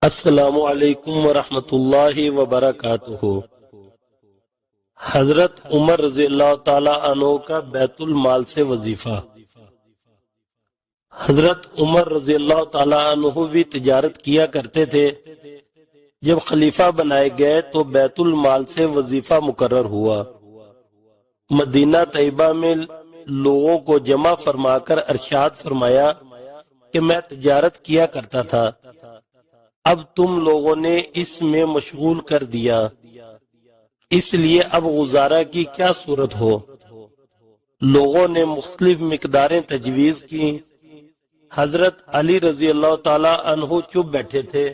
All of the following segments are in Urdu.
السلام علیکم ورحمۃ اللہ وبرکاتہ۔ حضرت عمر رضی اللہ تعالی عنہ کا بیت المال سے وظیفہ۔ حضرت عمر رضی اللہ تعالی عنہ بھی تجارت کیا کرتے تھے۔ جب خلیفہ بنائے گئے تو بیت المال سے وظیفہ مقرر ہوا۔ مدینہ طیبہ میں لوگوں کو جمع فرما کر ارشاد فرمایا کہ میں تجارت کیا کرتا تھا، اب تم لوگوں نے اس میں مشغول کر دیا، اس لیے اب گزارا کی کیا صورت ہو۔ لوگوں نے مختلف مقداریں تجویز کی۔ حضرت علی رضی اللہ تعالی عنہ چپ بیٹھے تھے۔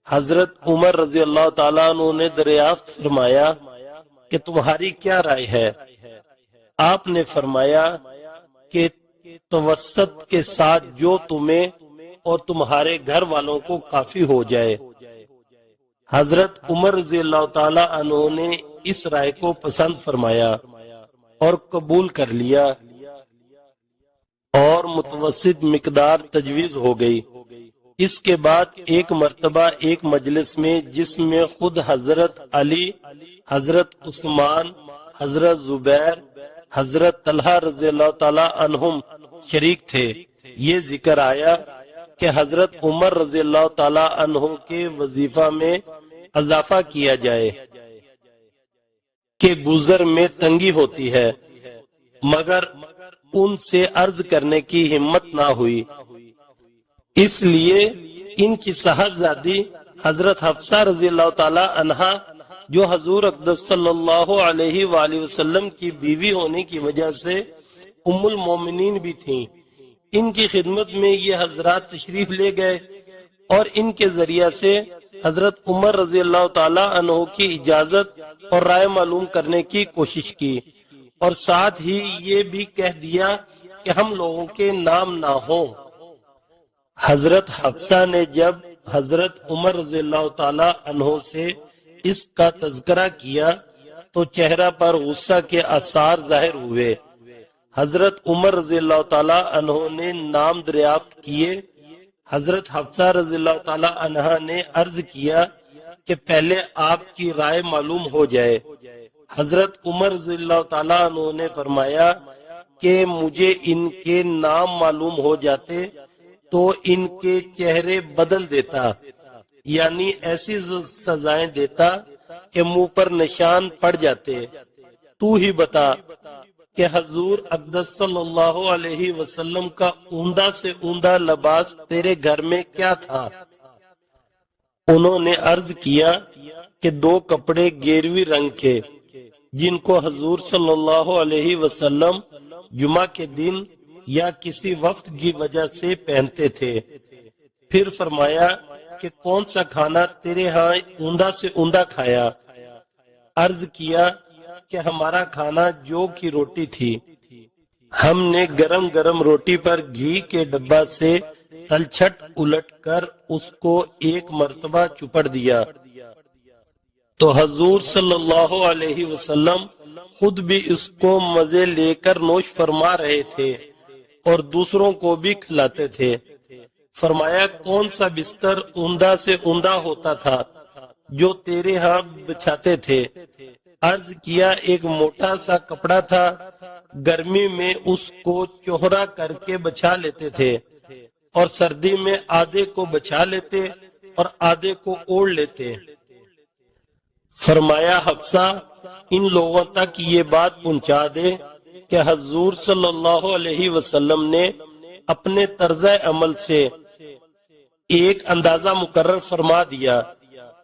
حضرت عمر رضی اللہ تعالی عنہ نے دریافت فرمایا کہ تمہاری کیا رائے ہے۔ آپ نے فرمایا کہ توسط کے ساتھ جو تمہیں اور تمہارے گھر والوں کو کافی ہو جائے۔ حضرت عمر رضی اللہ تعالی عنہ نے اس رائے کو پسند فرمایا اور قبول کر لیا، اور متوسط مقدار تجویز ہو گئی۔ اس کے بعد ایک مرتبہ ایک مجلس میں، جس میں خود حضرت علی، حضرت عثمان، حضرت زبیر، حضرت طلحہ رضی اللہ تعالی عنہم شریک تھے، یہ ذکر آیا کہ حضرت عمر رضی اللہ تعالی عنہ کے وظیفہ میں اضافہ کیا جائے کہ گزر میں تنگی ہوتی ہے، مگر ان سے عرض کرنے کی ہمت نہ ہوئی۔ اس لیے ان کی صاحبزادی حضرت حفصہ رضی اللہ تعالی عنہا، جو حضور اقدس صلی اللہ علیہ وآلہ وسلم کی بیوی ہونے کی وجہ سے ام المومنین بھی تھیں، ان کی خدمت میں یہ حضرات تشریف لے گئے اور ان کے ذریعہ سے حضرت عمر رضی اللہ تعالی عنہ کی اجازت اور رائے معلوم کرنے کی کوشش کی، اور ساتھ ہی یہ بھی کہہ دیا کہ ہم لوگوں کے نام نہ ہوں۔ حضرت حفصہ نے جب حضرت عمر رضی اللہ تعالی عنہ سے اس کا تذکرہ کیا تو چہرہ پر غصہ کے آثار ظاہر ہوئے۔ حضرت عمر رضی اللہ تعالی عنہ نے نام دریافت کیے۔ حضرت حفصہ رضی اللہ تعالی عنہ نے عرض کیا کہ پہلے آپ کی رائے معلوم ہو جائے۔ حضرت عمر رضی اللہ تعالی عنہ نے فرمایا کہ مجھے ان کے نام معلوم ہو جاتے تو ان کے چہرے بدل دیتا، یعنی ایسی سزائیں دیتا کہ منہ پر نشان پڑ جاتے۔ تو ہی بتا کہ حضور اقدس صلی اللہ علیہ وسلم کا عمدہ سے عمدہ لباس تیرے گھر میں کیا تھا؟ انہوں نے عرض کیا کہ 2 کپڑے گیروی رنگ کے، جن کو حضور صلی اللہ علیہ وسلم جمعہ کے دن یا کسی وفد کی وجہ سے پہنتے تھے۔ پھر فرمایا کہ کون سا کھانا تیرے ہاں عمدہ سے عمدہ کھایا؟ عرض کیا کہ ہمارا کھانا جو کی روٹی تھی، ہم نے گرم گرم روٹی پر گھی کے ڈبہ سے تلچھٹ الٹ کر اس کو ایک مرتبہ چپڑ دیا تو حضور صلی اللہ علیہ وسلم خود بھی اس کو مزے لے کر نوش فرما رہے تھے اور دوسروں کو بھی کھلاتے تھے۔ فرمایا کون سا بستر عمدہ سے عمدہ ہوتا تھا جو تیرے ہاں بچھاتے تھے؟ عرض کیا ایک موٹا سا کپڑا تھا، گرمی میں اس کو چوہرا کر کے بچھا لیتے تھے اور سردی میں آدھے کو بچھا لیتے اور آدھے کو اوڑھ لیتے۔ فرمایا حفصہ ان لوگوں تک یہ بات پہنچا دے کہ حضور صلی اللہ علیہ وسلم نے اپنے طرز عمل سے ایک اندازہ مقرر فرما دیا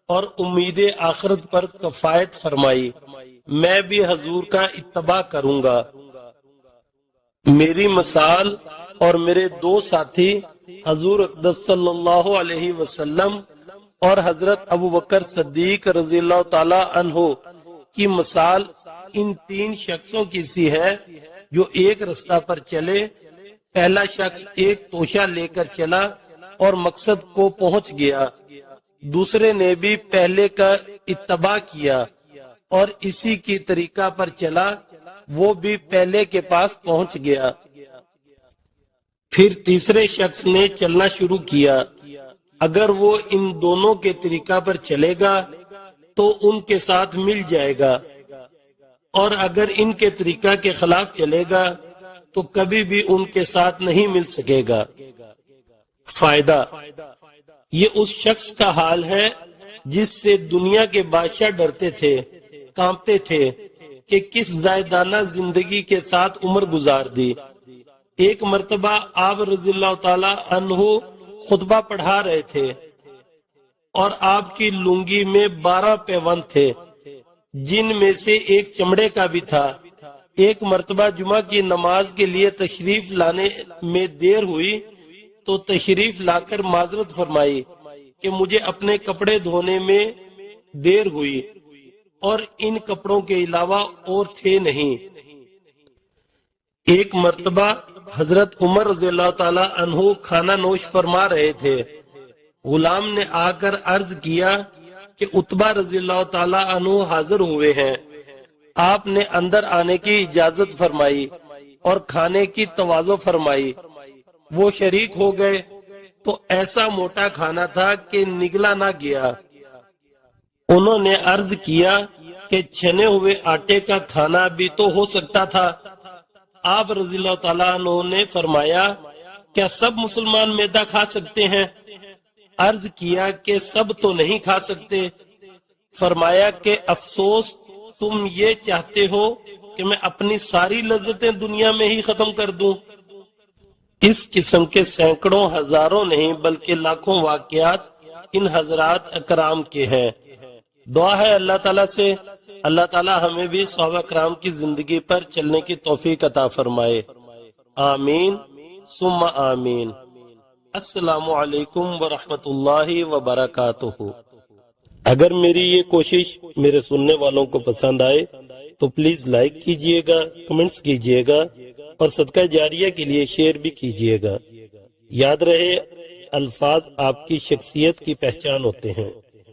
اور امید آخرت پر کفایت فرمائی، میں بھی حضور کا اتباع کروں گا۔ میری مثال اور میرے 2 ساتھی حضور اقدس صلی اللہ علیہ وسلم اور حضرت ابوبکر صدیق رضی اللہ تعالی عنہ کی مثال ان 3 شخصوں کی سی ہے جو ایک رستہ پر چلے۔ پہلا شخص ایک توشہ لے کر چلا اور مقصد کو پہنچ گیا، دوسرے نے بھی پہلے کا اتباع کیا اور اسی کی طریقہ پر چلا، وہ بھی پہلے کے پاس پہنچ گیا۔ پھر تیسرے شخص نے چلنا شروع کیا، اگر وہ ان دونوں کے طریقہ پر چلے گا تو ان کے ساتھ مل جائے گا، اور اگر ان کے طریقہ کے خلاف چلے گا تو کبھی بھی ان کے ساتھ نہیں مل سکے گا۔ فائدہ، یہ اس شخص کا حال ہے جس سے دنیا کے بادشاہ ڈرتے تھے، کانپتے تھے کہ کس زائدانہ زندگی کے ساتھ عمر گزار دی۔ ایک مرتبہ آپ رضی اللہ تعالی عنہ خطبہ پڑھا رہے تھے اور آپ کی لنگی میں 12 پیوند تھے، جن میں سے ایک چمڑے کا بھی تھا۔ ایک مرتبہ جمعہ کی نماز کے لیے تشریف لانے میں دیر ہوئی تو تشریف لا کر معذرت فرمائی کہ مجھے اپنے کپڑے دھونے میں دیر ہوئی اور ان کپڑوں کے علاوہ اور تھے نہیں۔ ایک مرتبہ حضرت عمر رضی اللہ تعالی عنہ کھانا نوش فرما رہے تھے، غلام نے آ کر عرض کیا کہ عتبہ رضی اللہ تعالی عنہ حاضر ہوئے ہیں۔ آپ نے اندر آنے کی اجازت فرمائی اور کھانے کی تواضع فرمائی۔ وہ شریک ہو گئے تو ایسا موٹا کھانا تھا کہ نگلا نہ گیا۔ انہوں نے عرض کیا کہ چھنے ہوئے آٹے کا کھانا بھی تو ہو سکتا تھا۔ آپ رضی اللہ تعالیٰ عنہ نے فرمایا کیا سب مسلمان میدا کھا سکتے ہیں؟ عرض کیا کہ سب تو نہیں کھا سکتے۔ فرمایا کہ افسوس، تم یہ چاہتے ہو کہ میں اپنی ساری لذتیں دنیا میں ہی ختم کر دوں۔ اس قسم کے سینکڑوں ہزاروں نہیں بلکہ لاکھوں واقعات ان حضرات اکرام کے ہیں۔ دعا ہے اللہ تعالیٰ سے اللہ تعالیٰ ہمیں بھی صحابہ کرام کی زندگی پر چلنے کی توفیق عطا فرمائے، آمین ثم آمین۔ السلام علیکم ورحمۃ اللہ وبرکاتہ۔ اگر میری یہ کوشش میرے سننے والوں کو پسند آئے تو پلیز لائک کیجئے گا، کمنٹس کیجئے گا اور صدقہ جاریہ کے لیے شیئر بھی کیجئے گا۔ یاد رہے، الفاظ آپ کی شخصیت کی پہچان ہوتے ہیں۔